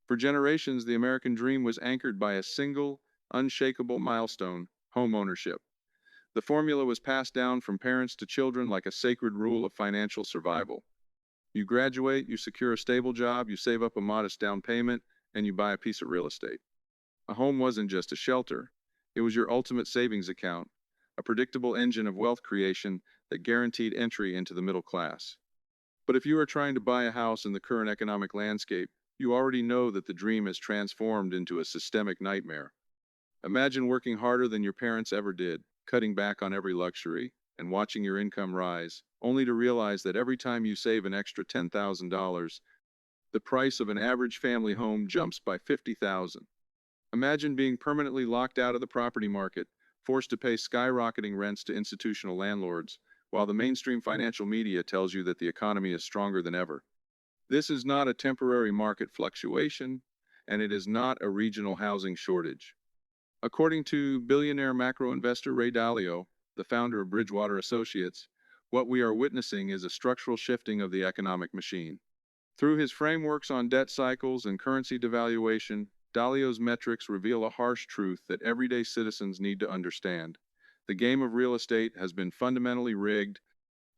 For generations, the American dream was anchored by a single, unshakable milestone: homeownership. The formula was passed down from parents to children like a sacred rule of financial survival. You graduate, you secure a stable job, you save up a modest down payment, and you buy a piece of real estate. A home wasn't just a shelter, it was your ultimate savings account, a predictable engine of wealth creation that guaranteed entry into the middle class. But if you are trying to buy a house in the current economic landscape, you already know that the dream has transformed into a systemic nightmare. Imagine working harder than your parents ever did, cutting back on every luxury, and watching your income rise, only to realize that every time you save an extra $10,000, the price of an average family home jumps by $50,000. Imagine being permanently locked out of the property market, forced to pay skyrocketing rents to institutional landlords, while the mainstream financial media tells you that the economy is stronger than ever. This is not a temporary market fluctuation, and it is not a regional housing shortage. According to billionaire macro investor Ray Dalio, the founder of Bridgewater Associates, what we are witnessing is a structural shifting of the economic machine. Through his frameworks on debt cycles and currency devaluation, Dalio's metrics reveal a harsh truth that everyday citizens need to understand. The game of real estate has been fundamentally rigged,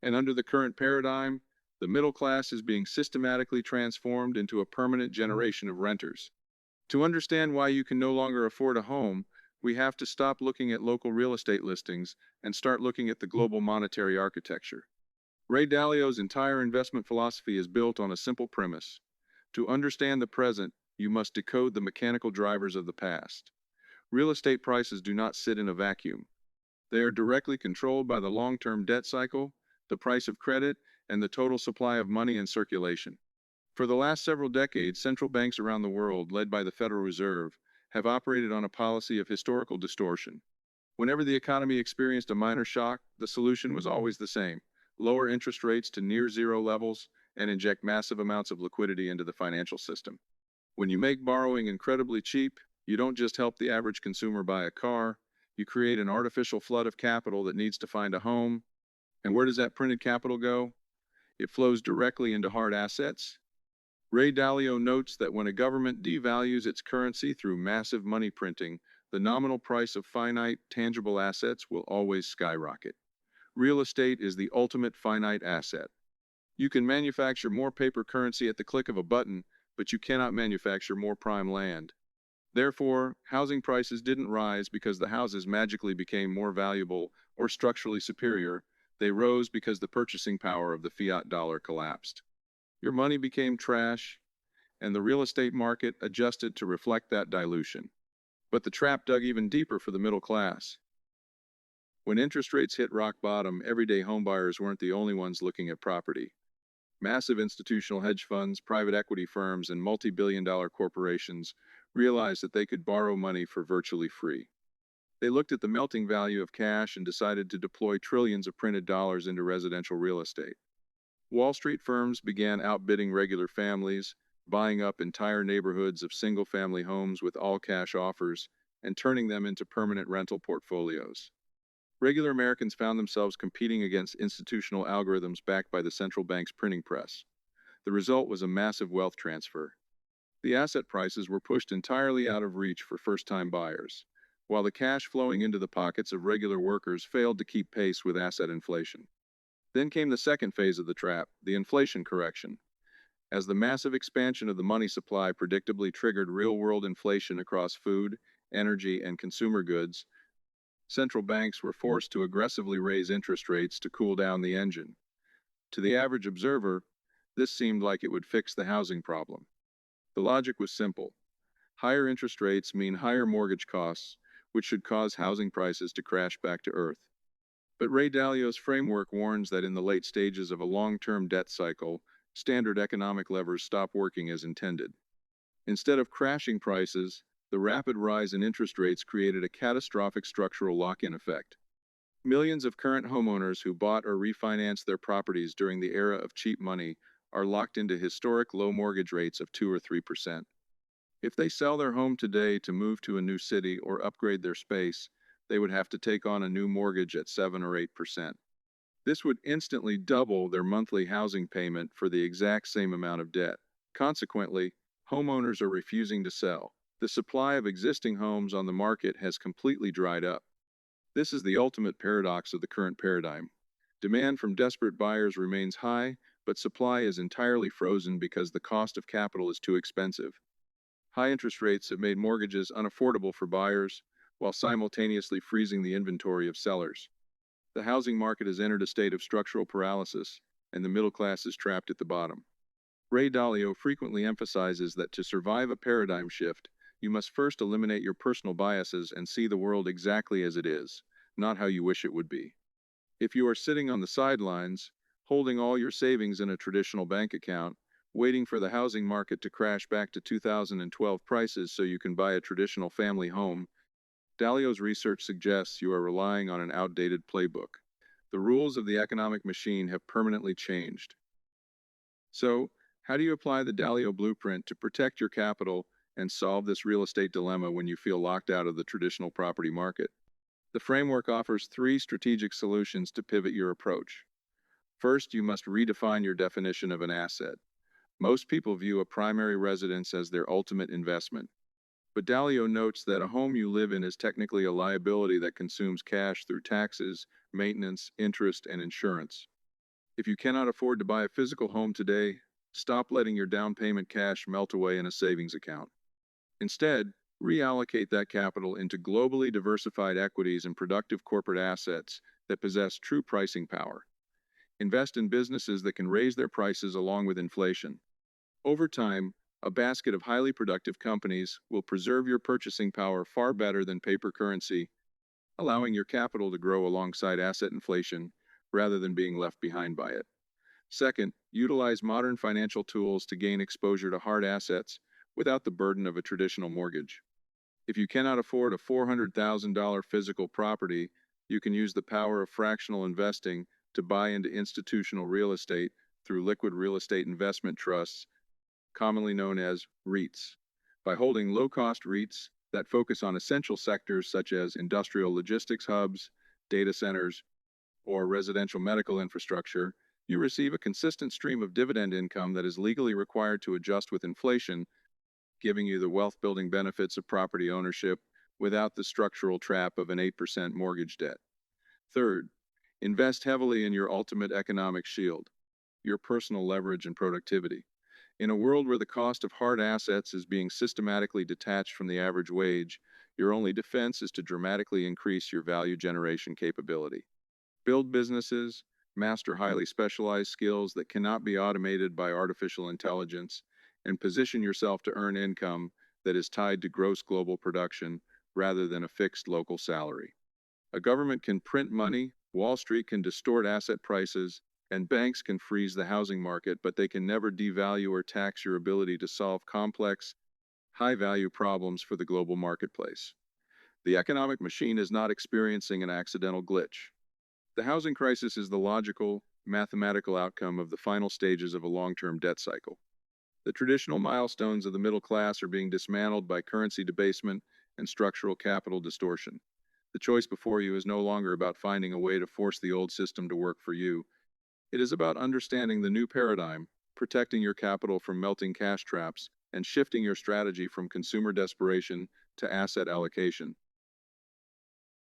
and under the current paradigm, the middle class is being systematically transformed into a permanent generation of renters. To understand why you can no longer afford a home, we have to stop looking at local real estate listings and start looking at the global monetary architecture. Ray Dalio's entire investment philosophy is built on a simple premise. To understand the present, you must decode the mechanical drivers of the past. Real estate prices do not sit in a vacuum. They are directly controlled by the long-term debt cycle, the price of credit, and the total supply of money in circulation. For the last several decades, central banks around the world, led by the Federal Reserve, have operated on a policy of historical distortion. Whenever the economy experienced a minor shock, the solution was always the same: lower interest rates to near zero levels and inject massive amounts of liquidity into the financial system. When you make borrowing incredibly cheap, you don't just help the average consumer buy a car, you create an artificial flood of capital that needs to find a home. And where does that printed capital go? It flows directly into hard assets. Ray Dalio notes that when a government devalues its currency through massive money printing, the nominal price of finite, tangible assets will always skyrocket. Real estate is the ultimate finite asset. You can manufacture more paper currency at the click of a button, but you cannot manufacture more prime land. Therefore, housing prices didn't rise because the houses magically became more valuable or structurally superior. They rose because the purchasing power of the fiat dollar collapsed. Your money became trash, and the real estate market adjusted to reflect that dilution. But the trap dug even deeper for the middle class. When interest rates hit rock bottom, everyday homebuyers weren't the only ones looking at property. Massive institutional hedge funds, private equity firms, and multi-billion-dollar corporations realized that they could borrow money for virtually free. They looked at the melting value of cash and decided to deploy trillions of printed dollars into residential real estate. Wall Street firms began outbidding regular families, buying up entire neighborhoods of single-family homes with all-cash offers, and turning them into permanent rental portfolios. Regular Americans found themselves competing against institutional algorithms backed by the central bank's printing press. The result was a massive wealth transfer. The asset prices were pushed entirely out of reach for first-time buyers, while the cash flowing into the pockets of regular workers failed to keep pace with asset inflation. Then came the second phase of the trap, the inflation correction. As the massive expansion of the money supply predictably triggered real-world inflation across food, energy, and consumer goods, central banks were forced to aggressively raise interest rates to cool down the engine. To the average observer, this seemed like it would fix the housing problem. The logic was simple. Higher interest rates mean higher mortgage costs, which should cause housing prices to crash back to earth. But Ray Dalio's framework warns that in the late stages of a long-term debt cycle, standard economic levers stop working as intended. Instead of crashing prices, the rapid rise in interest rates created a catastrophic structural lock-in effect. Millions of current homeowners who bought or refinanced their properties during the era of cheap money are locked into historic low mortgage rates of 2 or 3%. If they sell their home today to move to a new city or upgrade their space, they would have to take on a new mortgage at 7 or 8%. This would instantly double their monthly housing payment for the exact same amount of debt. Consequently, Homeowners are refusing to sell. The supply of existing homes on the market has completely dried up. This is the ultimate paradox of the current paradigm. Demand from desperate buyers remains high, but supply is entirely frozen because the cost of capital is too expensive. High interest rates have made mortgages unaffordable for buyers, while simultaneously freezing the inventory of sellers. The housing market has entered a state of structural paralysis, and the middle class is trapped at the bottom. Ray Dalio frequently emphasizes that to survive a paradigm shift, you must first eliminate your personal biases and see the world exactly as it is, not how you wish it would be. If you are sitting on the sidelines, holding all your savings in a traditional bank account, waiting for the housing market to crash back to 2012 prices so you can buy a traditional family home, Dalio's research suggests you are relying on an outdated playbook. The rules of the economic machine have permanently changed. So, how do you apply the Dalio blueprint to protect your capital and solve this real estate dilemma when you feel locked out of the traditional property market? The framework offers 3 strategic solutions to pivot your approach. First, you must redefine your definition of an asset. Most people view a primary residence as their ultimate investment. But Dalio notes that a home you live in is technically a liability that consumes cash through taxes, maintenance, interest, and insurance. If you cannot afford to buy a physical home today, stop letting your down payment cash melt away in a savings account. Instead, reallocate that capital into globally diversified equities and productive corporate assets that possess true pricing power. Invest in businesses that can raise their prices along with inflation. Over time, a basket of highly productive companies will preserve your purchasing power far better than paper currency, allowing your capital to grow alongside asset inflation rather than being left behind by it. Second, utilize modern financial tools to gain exposure to hard assets without the burden of a traditional mortgage. If you cannot afford a $400,000 physical property, you can use the power of fractional investing to buy into institutional real estate through liquid real estate investment trusts, commonly known as REITs. By holding low-cost REITs that focus on essential sectors such as industrial logistics hubs, data centers, or residential medical infrastructure, you receive a consistent stream of dividend income that is legally required to adjust with inflation, giving you the wealth-building benefits of property ownership without the structural trap of an 8% mortgage debt. Third, invest heavily in your ultimate economic shield, your personal leverage and productivity. In a world where the cost of hard assets is being systematically detached from the average wage, your only defense is to dramatically increase your value generation capability. Build businesses, master highly specialized skills that cannot be automated by artificial intelligence, and position yourself to earn income that is tied to gross global production rather than a fixed local salary. A government can print money, Wall Street can distort asset prices, and banks can freeze the housing market, but they can never devalue or tax your ability to solve complex, high-value problems for the global marketplace. The economic machine is not experiencing an accidental glitch. The housing crisis is the logical, mathematical outcome of the final stages of a long-term debt cycle. The traditional milestones of the middle class are being dismantled by currency debasement and structural capital distortion. The choice before you is no longer about finding a way to force the old system to work for you. It is about understanding the new paradigm, protecting your capital from melting cash traps, and shifting your strategy from consumer desperation to asset allocation.